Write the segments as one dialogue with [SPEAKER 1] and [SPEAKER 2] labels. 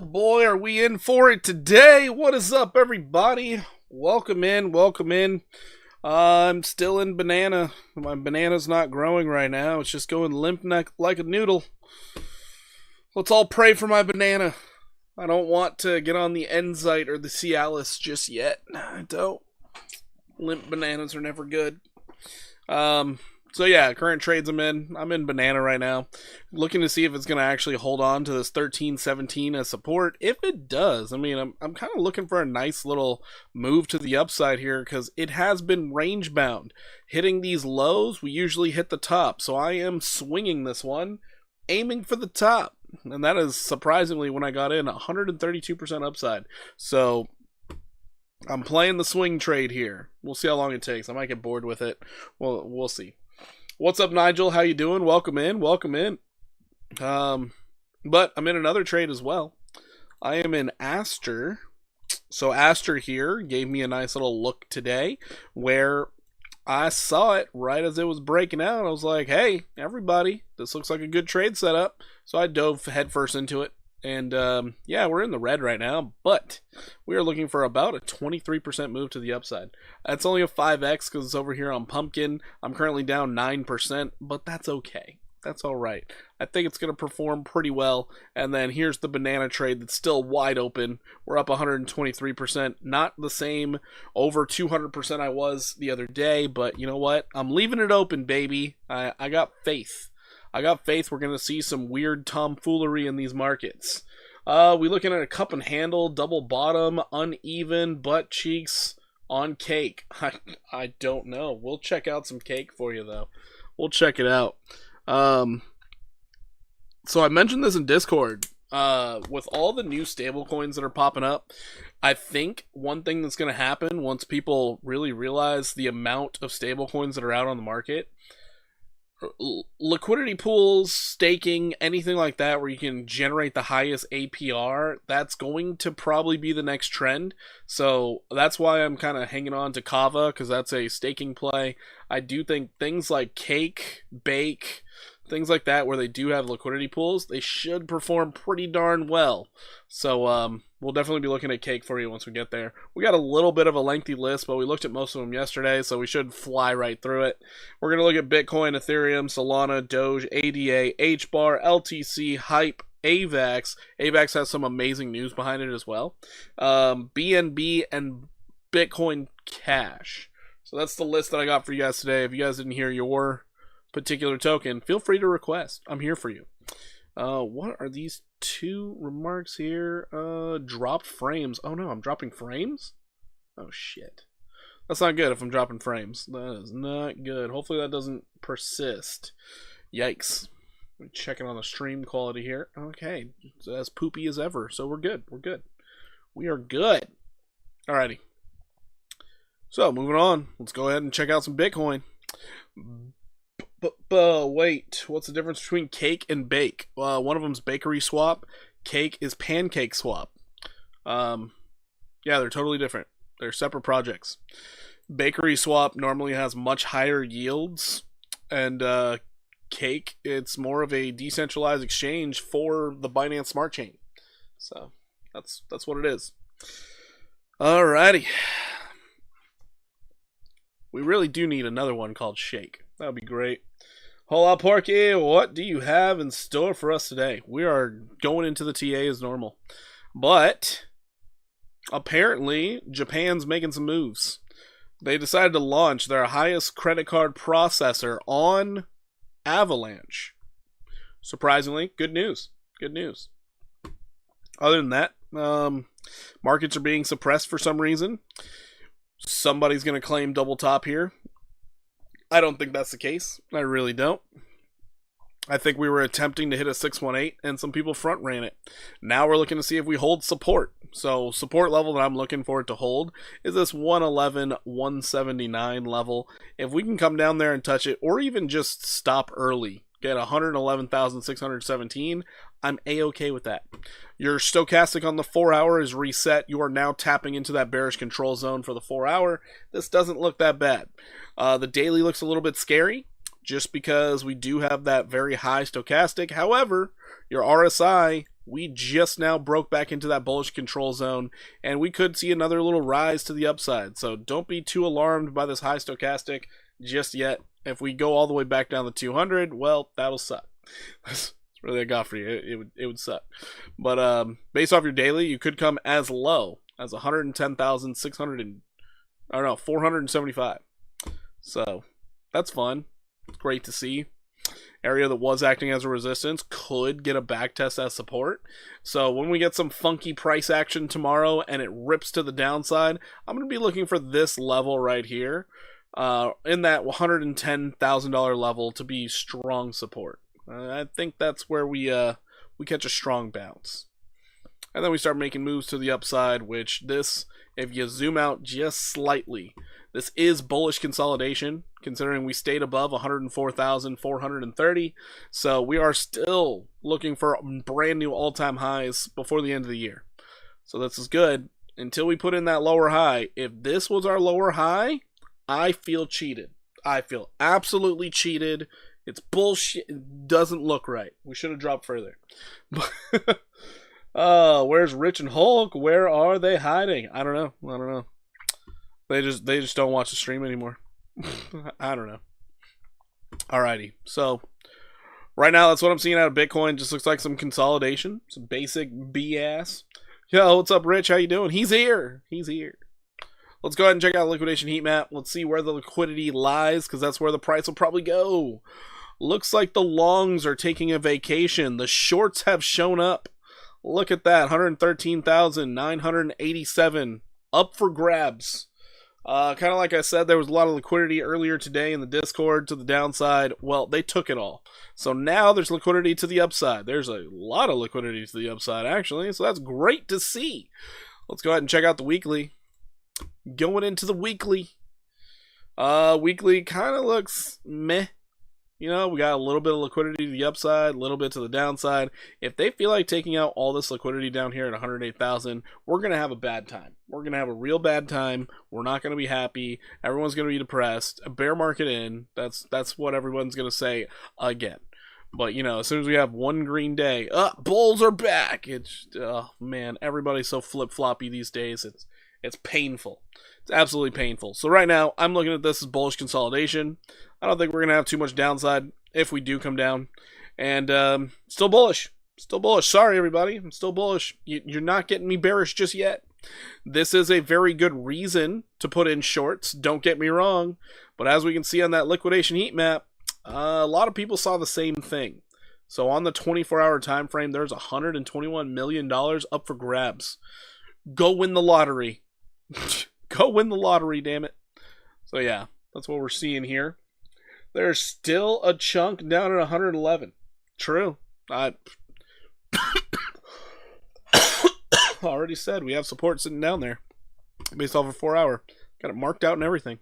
[SPEAKER 1] Oh boy, are we in for it today? What is up, everybody? Welcome in, welcome in. I'm still in banana. My banana's not growing right now. It's just going limp neck like a noodle. Let's all pray for my banana. I don't want to get on the Enzite or the Cialis just yet. I don't. Limp bananas are never good. So yeah, current trades I'm in banana right now. Looking to see if it's going to actually hold on to this 13.17 as support. If it does, I mean, I'm kind of looking for a nice little move to the upside here because it has been range bound. Hitting these lows, we usually hit the top. So I am swinging this one, aiming for the top. And that is surprisingly when I got in 132% upside. So I'm playing the swing trade here. We'll see how long it takes. I might get bored with it. Well, we'll see. What's up, Nigel? How you doing? Welcome in. Welcome in. But I'm in another trade as well. I am in Aster. So Aster here gave me a nice little look today where I saw it right as it was breaking out. I was like, hey, everybody, this looks like a good trade setup. So I dove headfirst into it. And yeah, we're in the red right now, but we are looking for about a 23% move to the upside. That's only a 5x because it's over here on Pumpkin. I'm currently down 9%, but that's okay. That's all right. I think it's going to perform pretty well. And then here's the banana trade that's still wide open. We're up 123%. Not the same over 200% I was the other day, but you know what? I'm leaving it open, baby. I got faith. I got faith we're going to see some weird tomfoolery in these markets. We looking at a cup and handle, double bottom, uneven, butt cheeks on cake. I don't know. We'll check out some cake for you, though. We'll check it out. So I mentioned this in Discord. With all the new stablecoins that are popping up, I think one thing that's going to happen once people really realize the amount of stablecoins that are out on the market, liquidity pools, staking, anything like that where you can generate the highest APR, that's going to probably be the next trend. So that's why I'm kind of hanging on to Kava, because that's a staking play. I do think things like Cake, Bake, things like that where they do have liquidity pools, they should perform pretty darn well. So we'll definitely be looking at Cake for you once we get there. We got a little bit of a lengthy list, but we looked at most of them yesterday, so we should fly right through it. We're going to look at Bitcoin, Ethereum, Solana, Doge, ADA, HBAR, LTC, Hype, AVAX. AVAX has some amazing news behind it as well. BNB, and Bitcoin Cash. So that's the list that I got for you guys today. If you guys didn't hear your particular token, feel free to request. I'm here for you. What are these two remarks here? Dropped frames. Oh no, I'm dropping frames? Oh shit. That's not good if I'm dropping frames. That is not good. Hopefully that doesn't persist. Yikes. I'm checking on the stream quality here. Okay. It's as poopy as ever. So we're good. We're good. We are good. Alrighty. So moving on. Let's go ahead and check out some Bitcoin. But wait, what's the difference between Cake and Bake? One of them's Bakery Swap. Cake is Pancake Swap. Yeah, they're totally different. They're separate projects. Bakery Swap normally has much higher yields, and Cake, it's more of a decentralized exchange for the Binance Smart Chain. So that's what it is. Alrighty. We really do need another one called Shake. That would be great. Hola, Porky. What do you have in store for us today? We are going into the TA as normal. But apparently, Japan's making some moves. They decided to launch their highest credit card processor on Avalanche. Surprisingly, good news. Good news. Other than that, markets are being suppressed for some reason. Somebody's going to claim double top here. I don't think that's the case. I really don't. I think we were attempting to hit a 618 and some people front ran it. Now we're looking to see if we hold support. So support level that I'm looking for it to hold is this 111, 179 level. If we can come down there and touch it, or even just stop early, get 111,617, I'm A-okay with that. Your stochastic on the 4 hour is reset. You are now tapping into that bearish control zone for the 4 hour. This doesn't look that bad. The daily looks a little bit scary just because we do have that very high stochastic. However, your RSI we just now broke back into that bullish control zone, and we could see another little rise to the upside. So don't be too alarmed by this high stochastic just yet. If we go all the way back down to 200, well, that'll suck. That's really I got for you. It would suck. But based off your daily, you could come as low as 475. So that's fun. It's great to see. Area that was acting as a resistance could get a back test as support. So when we get some funky price action tomorrow and it rips to the downside, I'm going to be looking for this level right here, in that $110,000 level, to be strong support. I think that's where we catch a strong bounce. And then we start making moves to the upside, which this, if you zoom out just slightly, this is bullish consolidation, considering we stayed above 104,430. So we are still looking for brand new all-time highs before the end of the year. So this is good until we put in that lower high. If this was our lower high, I feel cheated. I feel absolutely cheated. It's bullshit. It doesn't look right. We should have dropped further. Where's Rich and Hulk? Where are they hiding? I don't know. They just don't watch the stream anymore. I don't know. Alrighty. So right now that's what I'm seeing out of Bitcoin. Just looks like some consolidation. Some basic BS. Yo, what's up, Rich? How you doing? He's here. Let's go ahead and check out the liquidation heat map. Let's see where the liquidity lies, because that's where the price will probably go. Looks like the longs are taking a vacation. The shorts have shown up. Look at that, 113,987 up for grabs. Kind of like I said, there was a lot of liquidity earlier today in the Discord to the downside. Well, they took it all. So now there's liquidity to the upside. There's a lot of liquidity to the upside, actually. So that's great to see. Let's go ahead and check out the weekly. Going into the weekly. Weekly kind of looks meh. You know, we got a little bit of liquidity to the upside, a little bit to the downside. If they feel like taking out all this liquidity down here at 108,000, we're going to have a bad time. We're going to have a real bad time. We're not going to be happy. Everyone's going to be depressed. A bear market in. That's what everyone's going to say again. But, you know, as soon as we have one green day, bulls are back. It's, oh, man, everybody's so flip-floppy these days. It's painful. It's absolutely painful. So right now, I'm looking at this as bullish consolidation. I don't think we're going to have too much downside if we do come down. And still bullish. Still bullish. Sorry, everybody. I'm still bullish. You're not getting me bearish just yet. This is a very good reason to put in shorts. Don't get me wrong. But as we can see on that liquidation heat map, a lot of people saw the same thing. So on the 24-hour time frame, there's $121 million up for grabs. Go win the lottery. Go win the lottery, damn it. So yeah, that's what we're seeing here. There's still a chunk down at 111. True. I already said we have support sitting down there based off of 4 hour. Got it marked out and everything.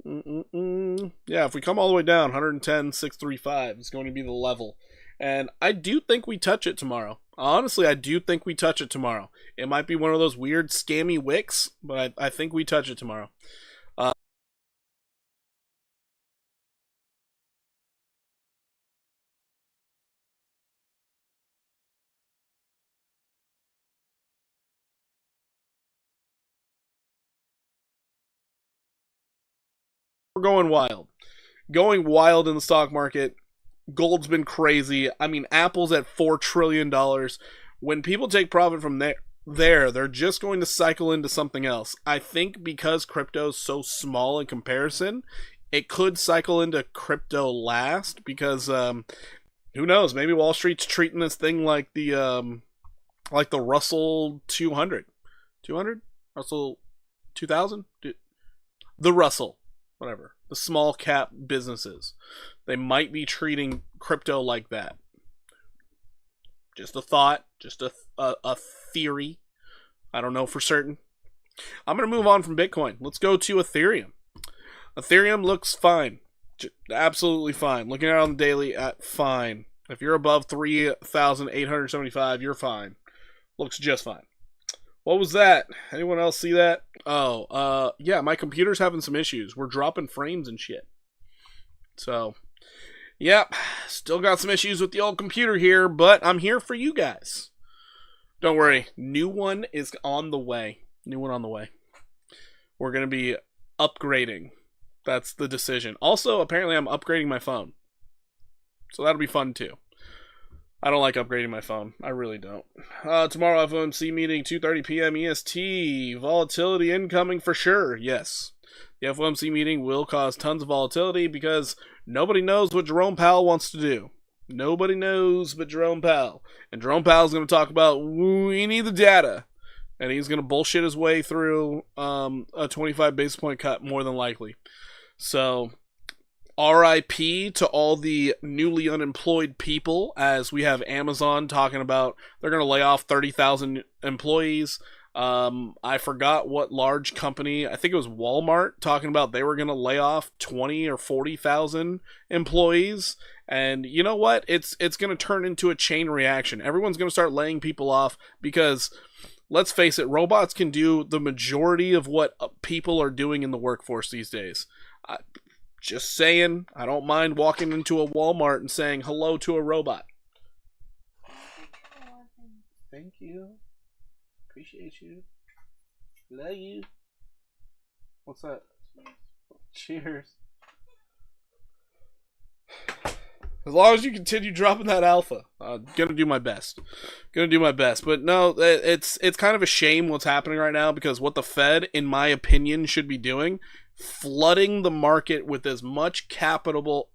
[SPEAKER 1] Yeah, if we come all the way down, 110,635 is going to be the level. And I do think we touch it tomorrow. Honestly, I do think we touch it tomorrow. It might be one of those weird scammy wicks, but I think we touch it tomorrow. We're going wild. Going wild in the stock market. Gold's been crazy. I mean, Apple's at $4 trillion. When people take profit from they're just going to cycle into something else. I think because crypto's so small in comparison, it could cycle into crypto last because who knows? Maybe Wall Street's treating this thing like the Russell 200. 200? Russell 2000? The Russell. Whatever. The small cap businesses. They might be treating crypto like that. Just a thought. Just a theory. I don't know for certain. I'm going to move on from Bitcoin. Let's go to Ethereum. Ethereum looks fine. Absolutely fine. Looking at it on the daily, fine. If you're above 3,875, you're fine. Looks just fine. What was that? Anyone else see that? Oh, yeah, my computer's having some issues. We're dropping frames and shit. So, Yep, still got some issues with the old computer here, but I'm here for you guys. Don't worry, new one is on the way. New one on the way. We're going to be upgrading. That's the decision. Also, apparently I'm upgrading my phone. So that'll be fun too. I don't like upgrading my phone. I really don't. Tomorrow FOMC meeting, 2:30 p.m. EST. Volatility incoming for sure. Yes. The FOMC meeting will cause tons of volatility because nobody knows what Jerome Powell wants to do. Nobody knows but Jerome Powell. And Jerome Powell's going to talk about, we need the data. And he's going to bullshit his way through a 25 basis point cut, more than likely. So, RIP to all the newly unemployed people, as we have Amazon talking about they're going to lay off 30,000 employees. I forgot what large company, I think it was Walmart, talking about they were going to lay off 20 or 40,000 employees. And you know what? It's going to turn into a chain reaction. Everyone's going to start laying people off because, let's face it, robots can do the majority of what people are doing in the workforce these days. Just saying, I don't mind walking into a Walmart and saying hello to a robot. Thank you. Appreciate you. Love you. What's that? Cheers. As long as you continue dropping that alpha, I'm gonna do my best. But no, it's kind of a shame what's happening right now, because what the Fed, in my opinion, should be doing, flooding the market with as much capital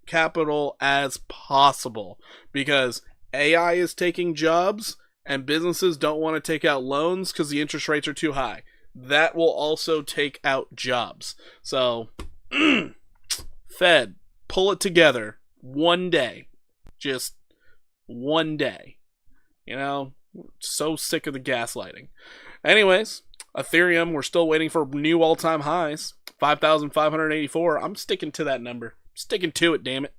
[SPEAKER 1] as possible, because AI is taking jobs and businesses don't want to take out loans because the interest rates are too high. That will also take out jobs. So, Fed, pull it together. One day. Just one day. You know, so sick of the gaslighting. Anyways, Ethereum, we're still waiting for new all-time highs. 5,584. I'm sticking to that number. Sticking to it, damn it.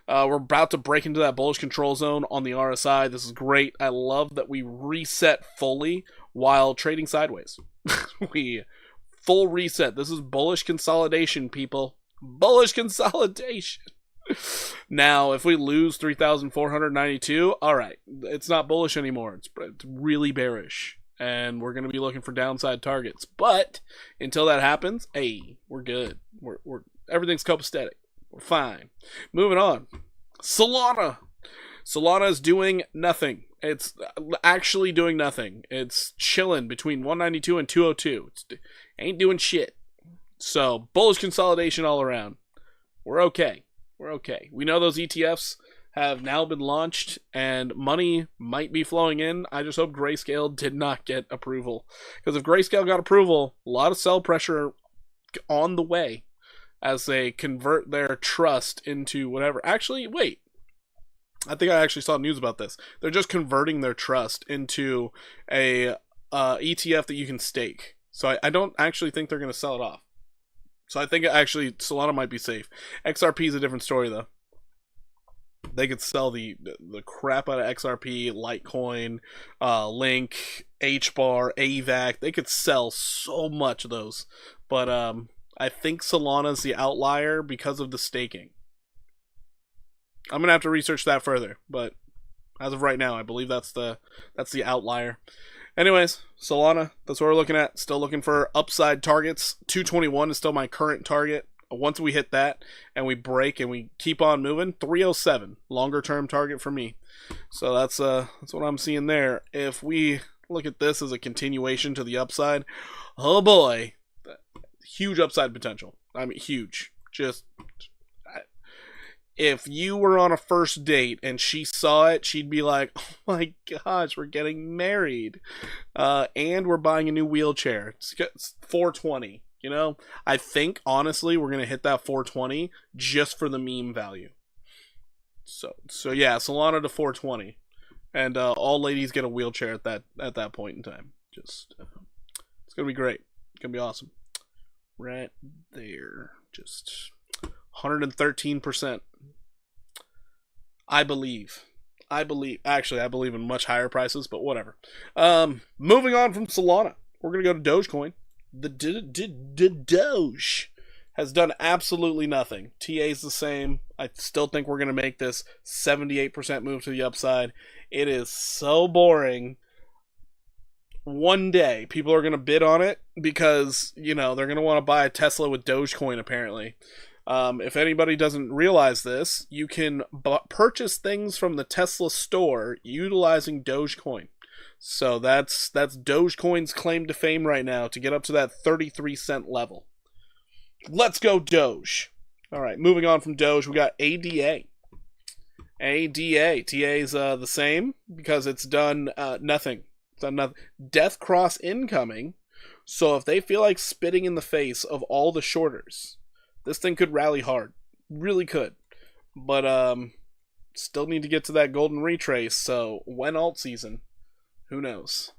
[SPEAKER 1] We're about to break into that bullish control zone on the RSI. This is great. I love that we reset fully while trading sideways. We full reset. This is bullish consolidation, people. Bullish consolidation. Now, if we lose 3,492, all right, it's not bullish anymore. It's really bearish, and we're going to be looking for downside targets. But until that happens, hey, we're good. We're everything's copacetic. We're fine. Moving on. Solana. Solana is doing nothing. It's actually doing nothing. It's chilling between 192 and 202. It ain't doing shit. So, bullish consolidation all around. We're okay. We're okay. We know those ETFs have now been launched and money might be flowing in. I just hope Grayscale did not get approval. Because if Grayscale got approval, a lot of sell pressure on the way as they convert their trust into whatever. Actually, wait. I think I actually saw news about this. They're just converting their trust into a ETF that you can stake. So I don't actually think they're going to sell it off. So I think actually Solana might be safe. XRP is a different story though. They could sell the crap out of XRP, Litecoin, Link, HBAR, AVAC. They could sell so much of those. But I think Solana's the outlier because of the staking. I'm gonna have to research that further, but as of right now, I believe that's the outlier. Anyways, Solana, that's what we're looking at. Still looking for upside targets. 221 is still my current target. Once we hit that and we break and we keep on moving, 307, longer term target for me. So that's what I'm seeing there. If we look at this as a continuation to the upside, oh boy, huge upside potential. I mean, huge. Just, if you were on a first date and she saw it, she'd be like, oh my gosh, we're getting married. And we're buying a new wheelchair. It's 420, you know? I think, honestly, we're going to hit that 420 just for the meme value. So yeah, Solana to 420. And all ladies get a wheelchair at that point in time. Just, it's going to be great. It's going to be awesome. Right there. Just 113%. I believe. Actually, I believe in much higher prices, but whatever. Moving on from Solana, we're going to go to Dogecoin. The Doge has done absolutely nothing. TA's the same. I still think we're going to make this 78% move to the upside. It is so boring. One day, people are going to bid on it because, they're going to want to buy a Tesla with Dogecoin, apparently. If anybody doesn't realize this, you can purchase things from the Tesla store utilizing Dogecoin. So that's Dogecoin's claim to fame right now, to get up to that 33-cent level. Let's go Doge. All right, moving on from Doge, we got ADA. ADA. TA is the same because it's done nothing. It's done nothing. Death cross incoming. So if they feel like spitting in the face of all the shorters, this thing could rally hard. Really could. But still need to get to that golden retrace. So when alt season? Who knows?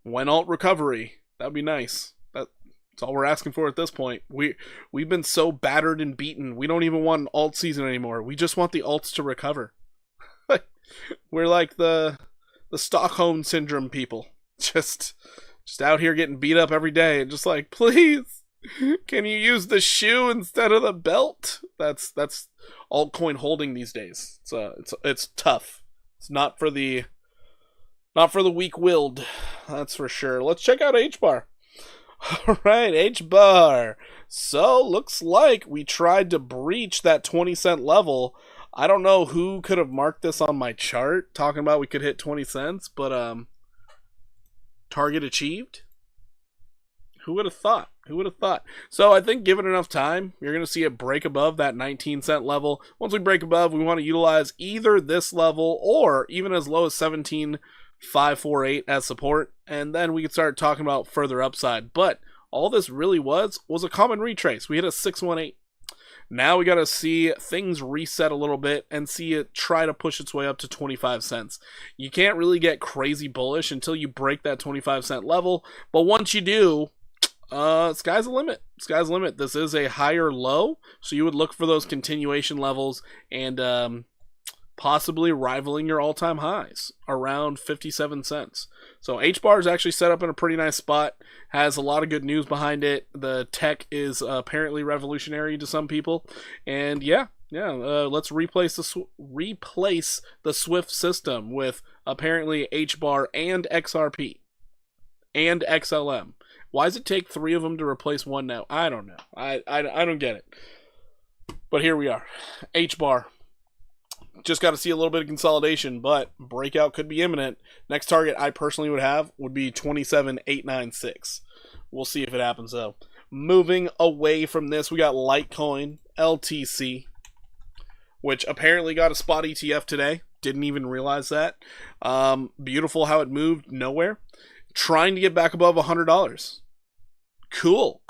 [SPEAKER 1] When alt recovery? That'd be nice. That's all we're asking for at this point. We've been so battered and beaten. We don't even want an alt season anymore. We just want the alts to recover. We're like the Stockholm syndrome people. Just out here getting beat up every day and just like, please, can you use the shoe instead of the belt? That's altcoin holding these days. It's tough. It's not for the weak-willed. That's for sure. Let's check out H-bar. All right, H-bar. So, looks like we tried to breach that 20-cent level. I don't know who could have marked this on my chart, talking about we could hit 20 cents, but target achieved? Who would have thought? Who would have thought? So, I think given enough time, you're going to see it break above that 19-cent level. Once we break above, we want to utilize either this level or even as low as 17,548 as support, and then we can start talking about further upside. But all this really was a common retrace. We hit a 618. Now we got to see things reset a little bit and see it try to push its way up to 25 cents. You can't really get crazy bullish until you break that 25-cent level, but once you do, sky's the limit. Sky's the limit. This is a higher low, so you would look for those continuation levels and possibly rivaling your all-time highs around 57 cents. So H-bar is actually set up in a pretty nice spot, has a lot of good news behind it. The tech is apparently revolutionary to some people, and let's replace the Swift system with apparently H-bar and XRP and XLM. Why does it take 3 of them to replace one now? I don't know. I don't get it. But here we are. H-bar. Just got to see a little bit of consolidation, but breakout could be imminent. Next target I personally would have would be 27,896. We'll see if it happens though. Moving away from this, we got Litecoin, LTC, which apparently got a spot ETF today. Didn't even realize that. Beautiful how it moved nowhere. Trying to get back above $100. Cool.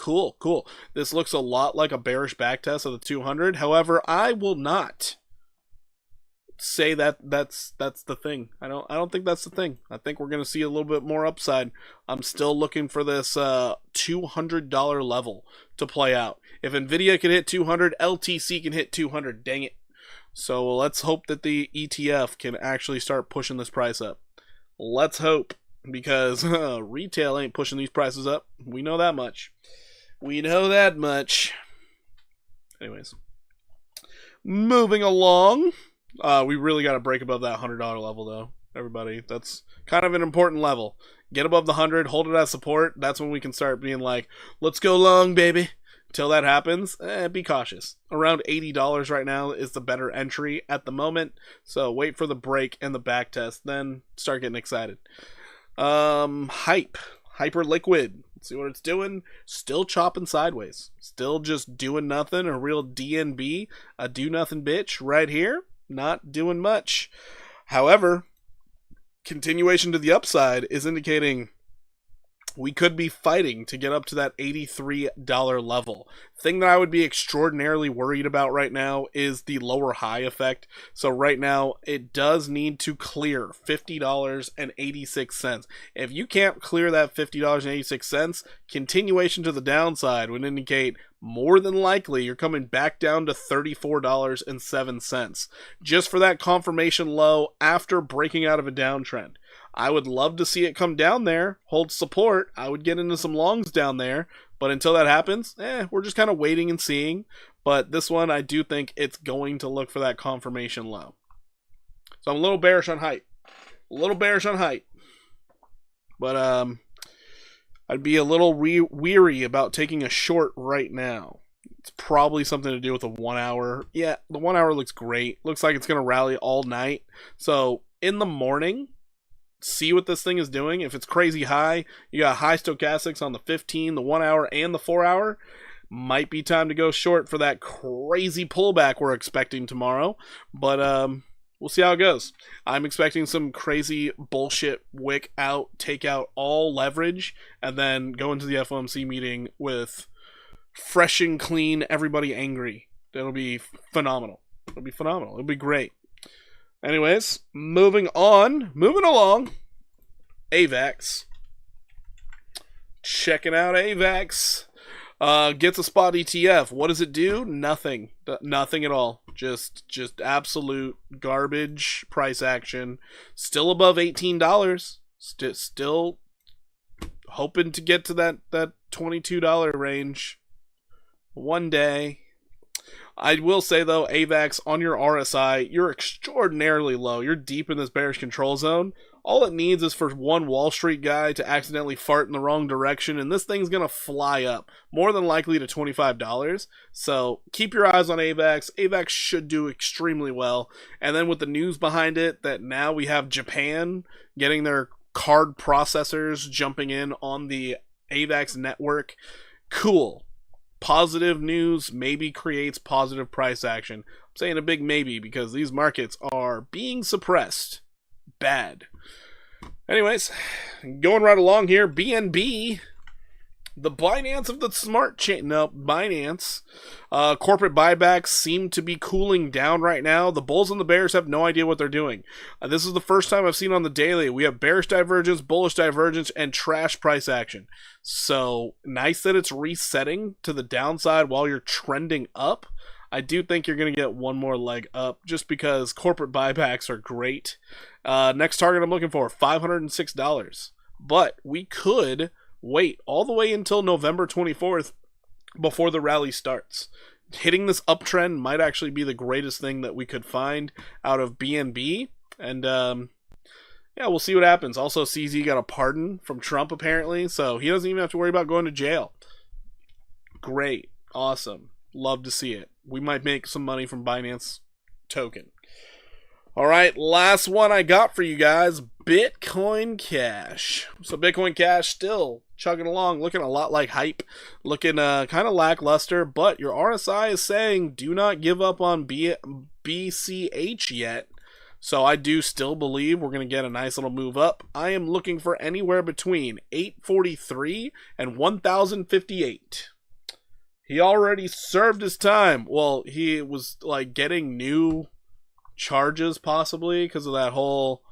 [SPEAKER 1] This looks a lot like a bearish backtest of the 200. However, I will not say that's the thing. I don't think that's the thing. I think we're going to see a little bit more upside. I'm still looking for this $200 level to play out. If Nvidia can hit 200, LTC can hit 200. Dang it. So let's hope that the ETF can actually start pushing this price up. Let's hope, because retail ain't pushing these prices up. We know that much. Anyways, moving along. We really got to break above that $100 level, though, everybody. That's kind of an important level. Get above the 100, hold it as support. That's when we can start being like, let's go long, baby. Till that happens, be cautious. Around $80 right now is the better entry at the moment. So wait for the break and the back test, then start getting excited. Hyper liquid. Let's see what it's doing. Still chopping sideways. Still just doing nothing. A real DNB, a do nothing bitch right here. Not doing much. However, continuation to the upside is indicating we could be fighting to get up to that $83 level. Thing that I would be extraordinarily worried about right now is the lower high effect. So right now, it does need to clear $50.86. If you can't clear that $50.86, continuation to the downside would indicate more than likely you're coming back down to $34.07. Just for that confirmation low after breaking out of a downtrend. I would love to see it come down there, hold support. I would get into some longs down there. But until that happens, we're just kind of waiting and seeing. But this one, I do think it's going to look for that confirmation low. So I'm a little bearish on height. But I'd be a little weary about taking a short right now. It's probably something to do with the 1 hour. Yeah, the 1 hour looks great. Looks like it's going to rally all night. So in the morning, see what this thing is doing. If it's crazy high, you got high stochastics on the 15, the 1 hour, and the 4 hour. Might be time to go short for that crazy pullback we're expecting tomorrow. But we'll see how it goes. I'm expecting some crazy bullshit wick out, take out all leverage, and then go into the FOMC meeting with fresh and clean, everybody angry. It'll be phenomenal. It'll be great. Anyways, moving along. AVAX. Checking out AVAX. Gets a spot ETF. What does it do? Nothing at all. Just absolute garbage price action. Still above $18. Still hoping to get to that $22 range one day. I will say though, AVAX on your RSI, you're extraordinarily low. You're deep in this bearish control zone. All it needs is for one Wall Street guy to accidentally fart in the wrong direction, and this thing's going to fly up, more than likely to $25. So keep your eyes on AVAX. AVAX should do extremely well. And then with the news behind it, that now we have Japan getting their card processors jumping in on the AVAX network. Cool. Positive news maybe creates positive price action. I'm saying a big maybe because these markets are being suppressed. Bad. Anyways, going right along here, BNB, the Binance of the smart chain. No, Binance. Corporate buybacks seem to be cooling down right now. The bulls and the bears have no idea what they're doing. This is the first time I've seen on the daily. We have bearish divergence, bullish divergence, and trash price action. So nice that it's resetting to the downside while you're trending up. I do think you're going to get one more leg up just because corporate buybacks are great. Next target I'm looking for, $506. But we could wait all the way until November 24th before the rally starts. Hitting this uptrend might actually be the greatest thing that we could find out of BNB. And we'll see what happens. Also, CZ got a pardon from Trump apparently, so he doesn't even have to worry about going to jail. Great. Awesome. Love to see it. We might make some money from Binance token. All right, last one I got for you guys, Bitcoin Cash. So Bitcoin Cash still chugging along, looking a lot like hype, looking kind of lackluster, but your RSI is saying do not give up on BCH yet. So I do still believe we're going to get a nice little move up. I am looking for anywhere between 843 and 1058. He already served his time. Well, he was like getting new charges possibly because of that whole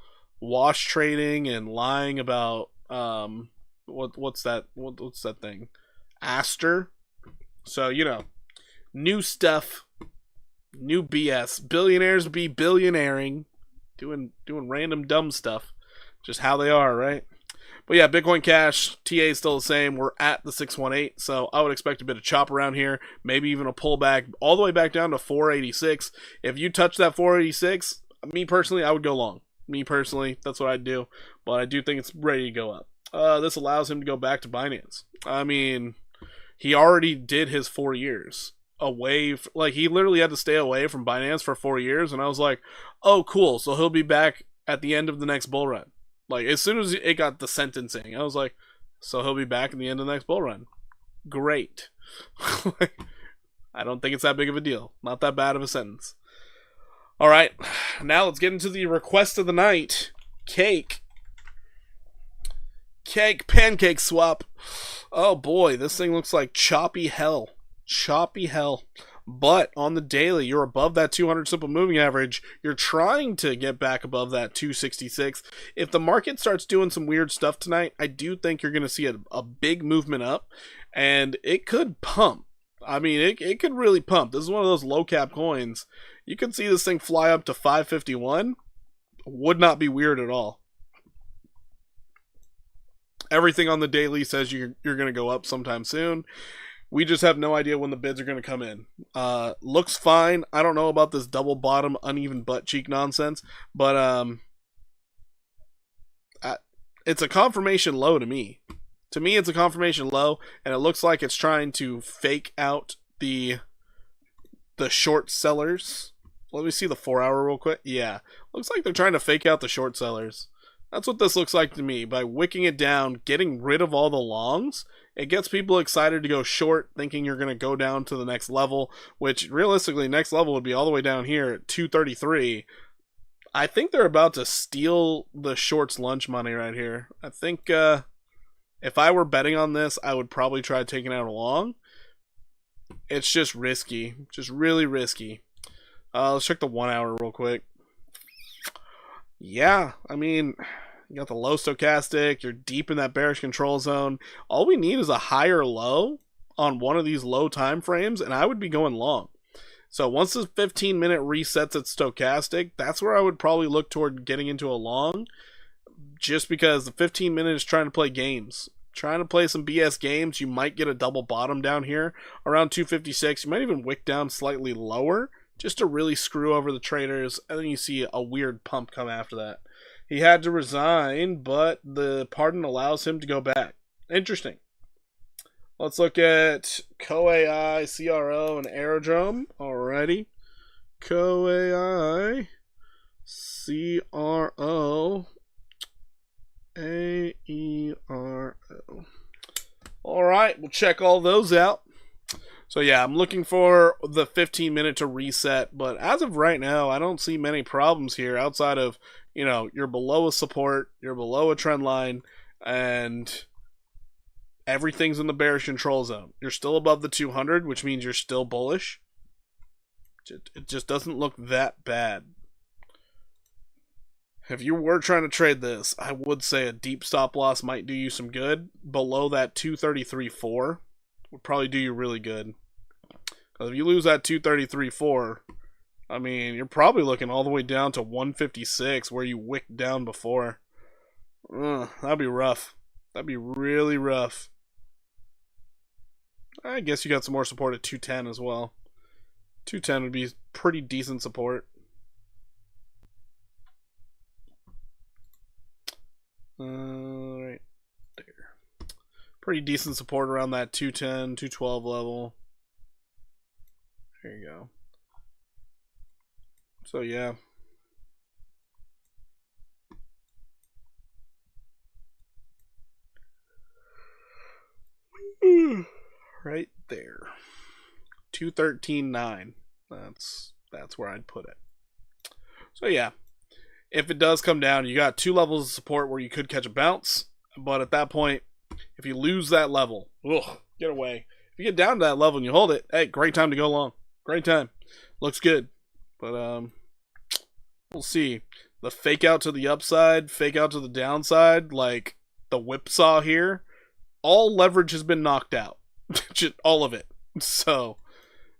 [SPEAKER 1] wash trading and lying about what's that thing? Aster. So, new stuff, new BS. Billionaires be billionairing, doing random dumb stuff. Just how they are, right? But yeah, Bitcoin Cash, TA is still the same. We're at the 618, so I would expect a bit of chop around here, maybe even a pullback all the way back down to 486. If you touch that 486, me personally, I would go long. Me personally, that's what I'd do. But I do think it's ready to go up. This allows him to go back to Binance. I mean, he already did his 4 years away. He literally had to stay away from Binance for 4 years, and I was like, oh, cool. So he'll be back at the end of the next bull run. As soon as it got the sentencing, I was like, so he'll be back at the end of the next bull run. Great. I don't think it's that big of a deal. Not that bad of a sentence. All right, now let's get into the request of the night. Cake pancake swap. Oh boy, this thing looks like choppy hell. But on the daily, you're above that 200 simple moving average. You're trying to get back above that 266. If the market starts doing some weird stuff tonight, I do think you're going to see a big movement up, and it could pump. I mean, it could really pump. This is one of those low cap coins. You could see this thing fly up to 551. Would not be weird at all. Everything on the daily says you're going to go up sometime soon. We just have no idea when the bids are going to come in. Looks fine. I don't know about this double bottom, uneven butt cheek nonsense, but it's a confirmation low to me. To me, it's a confirmation low, and it looks like it's trying to fake out the short sellers. Let me see the 4-hour real quick. Yeah, looks like they're trying to fake out the short sellers. That's what this looks like to me. By wicking it down, getting rid of all the longs, it gets people excited to go short, thinking you're going to go down to the next level, which realistically, next level would be all the way down here at 233. I think they're about to steal the shorts lunch money right here. I think if I were betting on this, I would probably try taking out a long. It's just risky. Just really risky. Let's check the 1 hour real quick. Yeah, I mean, you got the low stochastic, you're deep in that bearish control zone. All we need is a higher low on one of these low time frames, and I would be going long. So once the 15-minute resets at stochastic, that's where I would probably look toward getting into a long, just because the 15-minute is trying to play games. Trying to play some BS games. You might get a double bottom down here around 256. You might even wick down slightly lower, just to really screw over the traders, and then you see a weird pump come after that. He had to resign, but the pardon allows him to go back. Interesting. Let's look at CoAI, CRO, and Aerodrome. Alrighty. CoAI, CRO, AERO. Alright, we'll check all those out. So yeah, I'm looking for the 15-minute to reset, but as of right now, I don't see many problems here outside of, you know, you're below a support, you're below a trend line, and everything's in the bearish control zone. You're still above the 200, which means you're still bullish. It just doesn't look that bad. If you were trying to trade this, I would say a deep stop loss might do you some good. Below that 233.4 would probably do you really good. Because if you lose that 233.4, I mean, you're probably looking all the way down to 156 where you wicked down before. That'd be rough. That'd be really rough. I guess you got some more support at 210 as well. 210 would be pretty decent support. Right there. Pretty decent support around that 210, 212 level. There you go. So yeah. Right there. 213.9. That's where I'd put it. So yeah. If it does come down, you got two levels of support where you could catch a bounce. But at that point, if you lose that level, get away. If you get down to that level and you hold it, hey, great time to go long. Great time. Looks good. But we'll see. The fake out to the upside, fake out to the downside, like the whipsaw here, all leverage has been knocked out. Just all of it. So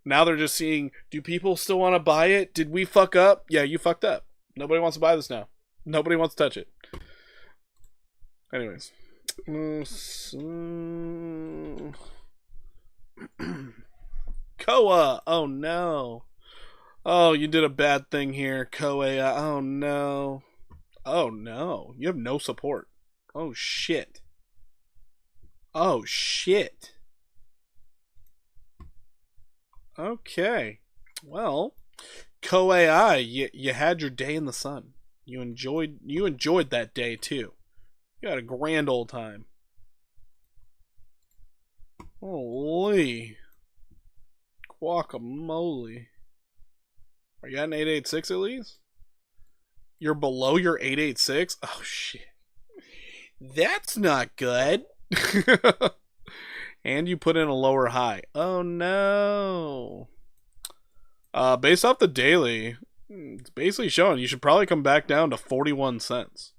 [SPEAKER 1] now they're just seeing, do people still want to buy it? Did we fuck up? Yeah, you fucked up. Nobody wants to buy this now. Nobody wants to touch it. Anyways. Koa. Oh no. Oh, you did a bad thing here, Koa. Oh no. Oh no. You have no support. Oh shit. Oh shit. Okay. Well, CoAI, you had your day in the sun. You enjoyed that day too. You had a grand old time. Holy guacamole. Are you at an 886 at least? You're below your 886? Oh shit. That's not good. And you put in a lower high. Oh no. Based off the daily, it's basically showing you should probably come back down to 41 cents.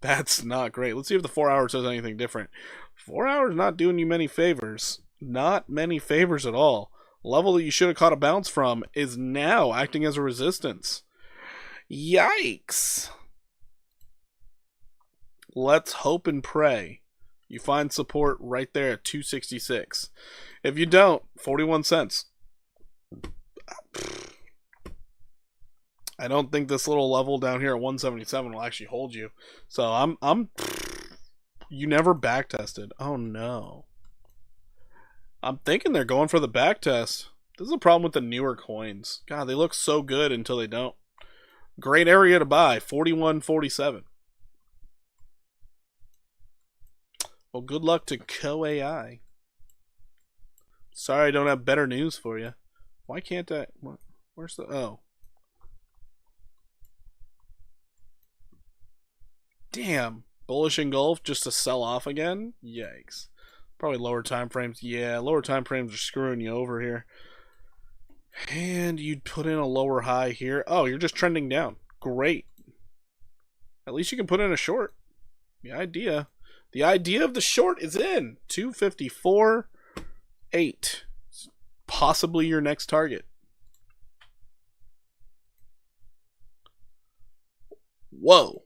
[SPEAKER 1] That's not great. Let's see if the 4 hour says anything different. 4 hours not doing you many favors. Not many favors at all. Level that you should have caught a bounce from is now acting as a resistance. Yikes. Let's hope and pray you find support right there at 266. If you don't, 41 cents. I don't think this little level down here at 177 will actually hold you. So I'm you never back tested. Oh no. I'm thinking they're going for the back test. This is a problem with the newer coins. God, they look so good until they don't. Great area to buy, 41.47. Well, good luck to Co-AI. Sorry I don't have better news for you. Why can't I? Where's the... Oh. Damn. Bullish engulf just to sell off again? Yikes. Probably lower time frames. Yeah, lower time frames are screwing you over here. And you'd put in a lower high here. Oh, you're just trending down. Great. At least you can put in a short. The idea of the short is in. 254.8. Possibly your next target. Whoa.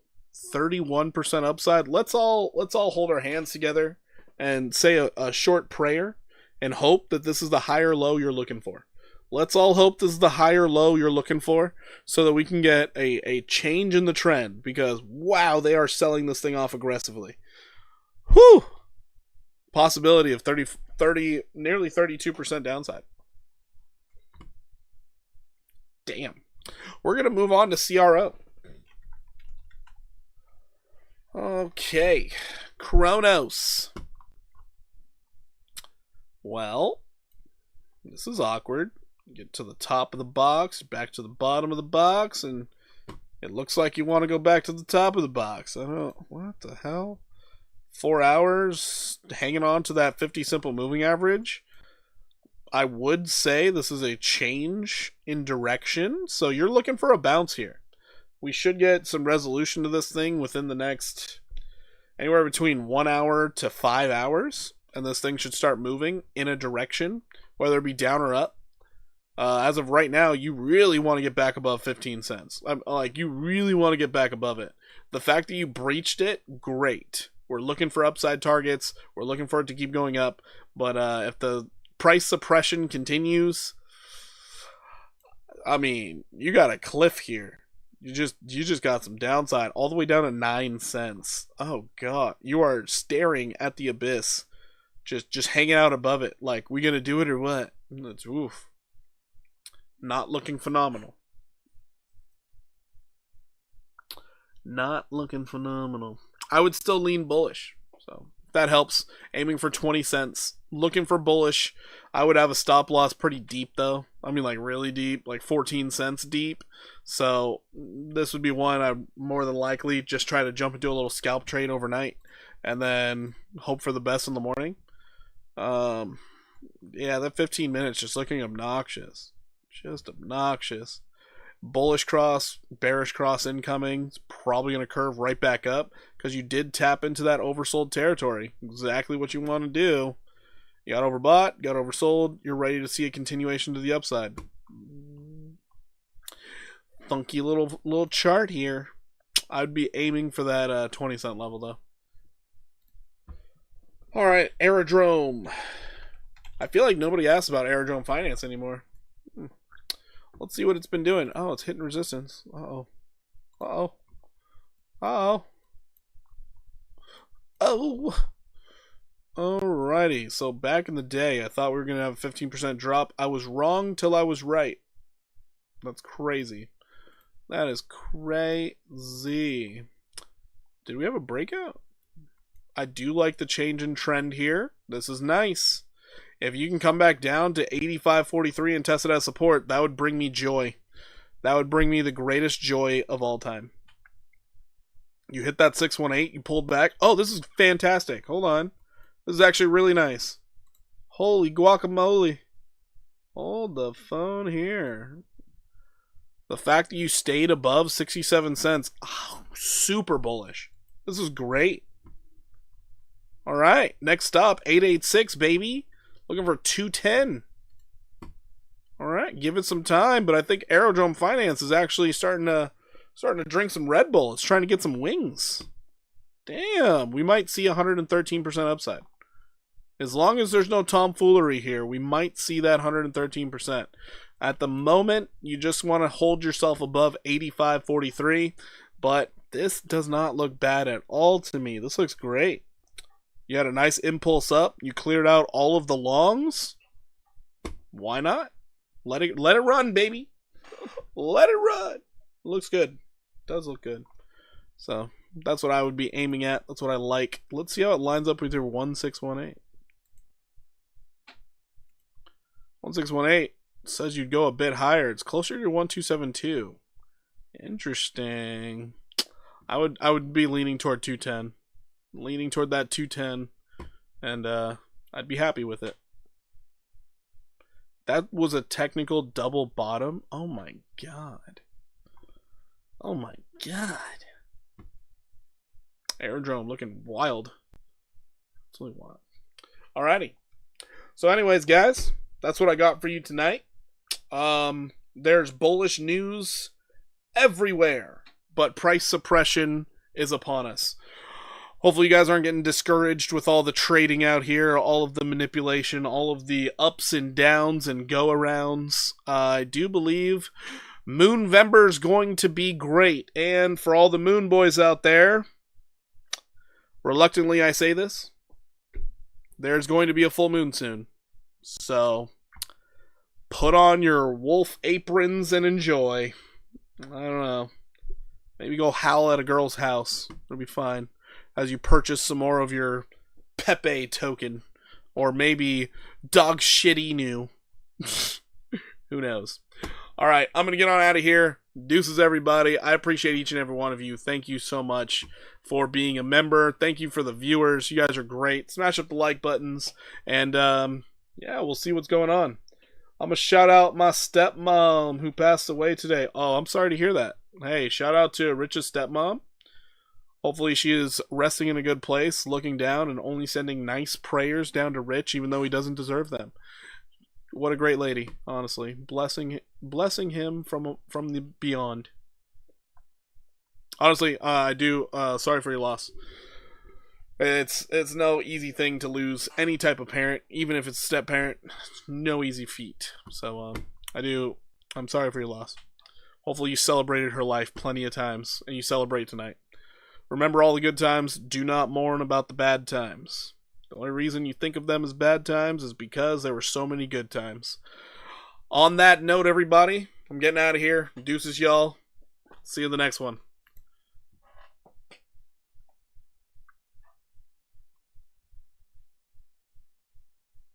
[SPEAKER 1] 31% upside. Let's all hold our hands together and say a short prayer and hope that this is the higher low you're looking for. Let's all hope this is the higher low you're looking for so that we can get a change in the trend, because wow, they are selling this thing off aggressively. Whew! Possibility of 30 nearly 32% downside. Damn. We're going to move on to CRO. Okay. Kronos. Well, this is awkward. Get to the top of the box, back to the bottom of the box, and it looks like you want to go back to the top of the box. I don't know. What the hell? 4 hours hanging on to that 50 simple moving average. I would say this is a change in direction, so you're looking for a bounce here. We should get some resolution to this thing within the next anywhere between 1 hour to 5 hours, and this thing should start moving in a direction, whether it be down or up. As of right now, you really want to get back above 15 cents. You really want to get back above it. The fact that you breached it, great. We're looking for upside targets. We're looking for it to keep going up. But if the price suppression continues, I mean, you got a cliff here. You just got some downside all the way down to 9 cents. Oh god, you are staring at the abyss, just hanging out above it. Like, we gonna do it or what? It's oof. Not looking phenomenal. Not looking phenomenal. I would still lean bullish. So if that helps. Aiming for 20 cents. Looking for bullish. I would have a stop loss pretty deep though. I mean, like really deep, like 14 cents deep. So this would be one I'd more than likely just try to jump into a little scalp trade overnight and then hope for the best in the morning. Yeah, that 15 minutes just looking obnoxious. Just obnoxious. Bullish cross, bearish cross incoming. It's probably going to curve right back up because you did tap into that oversold territory. Exactly what you want to do. You got overbought, got oversold. You're ready to see a continuation to the upside. Funky little chart here. I'd be aiming for that 20 cent level though. All right, Aerodrome. I feel like nobody asks about Aerodrome Finance anymore. Let's see what it's been doing. Oh, it's hitting resistance. Uh-oh. Uh-oh. Uh-oh. Oh. Alrighty. So back in the day, I thought we were going to have a 15% drop. I was wrong till I was right. That's crazy. That is crazy. Did we have a breakout? I do like the change in trend here. This is nice. If you can come back down to 85.43 and test it as support, that would bring me joy. That would bring me the greatest joy of all time. You hit that 618, you pulled back. Oh, this is fantastic. Hold on. This is actually really nice. Holy guacamole. Hold the phone here. The fact that you stayed above 67 cents, oh, super bullish. This is great. All right, next up, 886, baby. Looking for 210. All right, give it some time, but I think Aerodrome Finance is actually starting to drink some Red Bull. It's trying to get some wings. Damn, we might see 113% upside. As long as there's no tomfoolery here, we might see that 113%. At the moment, you just want to hold yourself above 85.43, but this does not look bad at all to me. This looks great. You had a nice impulse up. You cleared out all of the longs. Why not? Let it run, baby. Let it run. It looks good. It does look good. So that's what I would be aiming at. That's what I like. Let's see how it lines up with your 1618. 1618 says you'd go a bit higher. It's closer to your 1272. Interesting. I would be leaning toward 210. Leaning toward that 210, and I'd be happy with it. That was a technical double bottom. Oh my god. Oh my god. Aerodrome looking wild. It's really wild. Alrighty. So anyways, guys, that's what I got for you tonight. There's bullish news everywhere, but price suppression is upon us. Hopefully you guys aren't getting discouraged with all the trading out here, all of the manipulation, all of the ups and downs and go-arounds. I do believe Moonvember is going to be great. And for all the Moon Boys out there, reluctantly I say this, there's going to be a full moon soon. So put on your wolf aprons and enjoy. I don't know. Maybe go howl at a girl's house. It'll be fine. As you purchase some more of your Pepe token. Or maybe dog shit Inu. Who knows? Alright, I'm going to get on out of here. Deuces, everybody. I appreciate each and every one of you. Thank you so much for being a member. Thank you for the viewers. You guys are great. Smash up the like buttons. And, yeah, we'll see what's going on. I'm going to shout out my stepmom who passed away today. Oh, I'm sorry to hear that. Hey, shout out to Rich's stepmom. Hopefully she is resting in a good place, looking down and only sending nice prayers down to Rich, even though he doesn't deserve them. What a great lady, honestly. Blessing him from the beyond. Honestly, I do. Sorry for your loss. It's no easy thing to lose any type of parent, even if it's a step parent. No easy feat. So I'm sorry for your loss. Hopefully you celebrated her life plenty of times, and you celebrate tonight. Remember all the good times. Do not mourn about the bad times. The only reason you think of them as bad times is because there were so many good times. On that note, everybody, I'm getting out of here. Deuces, y'all. See you in the next one.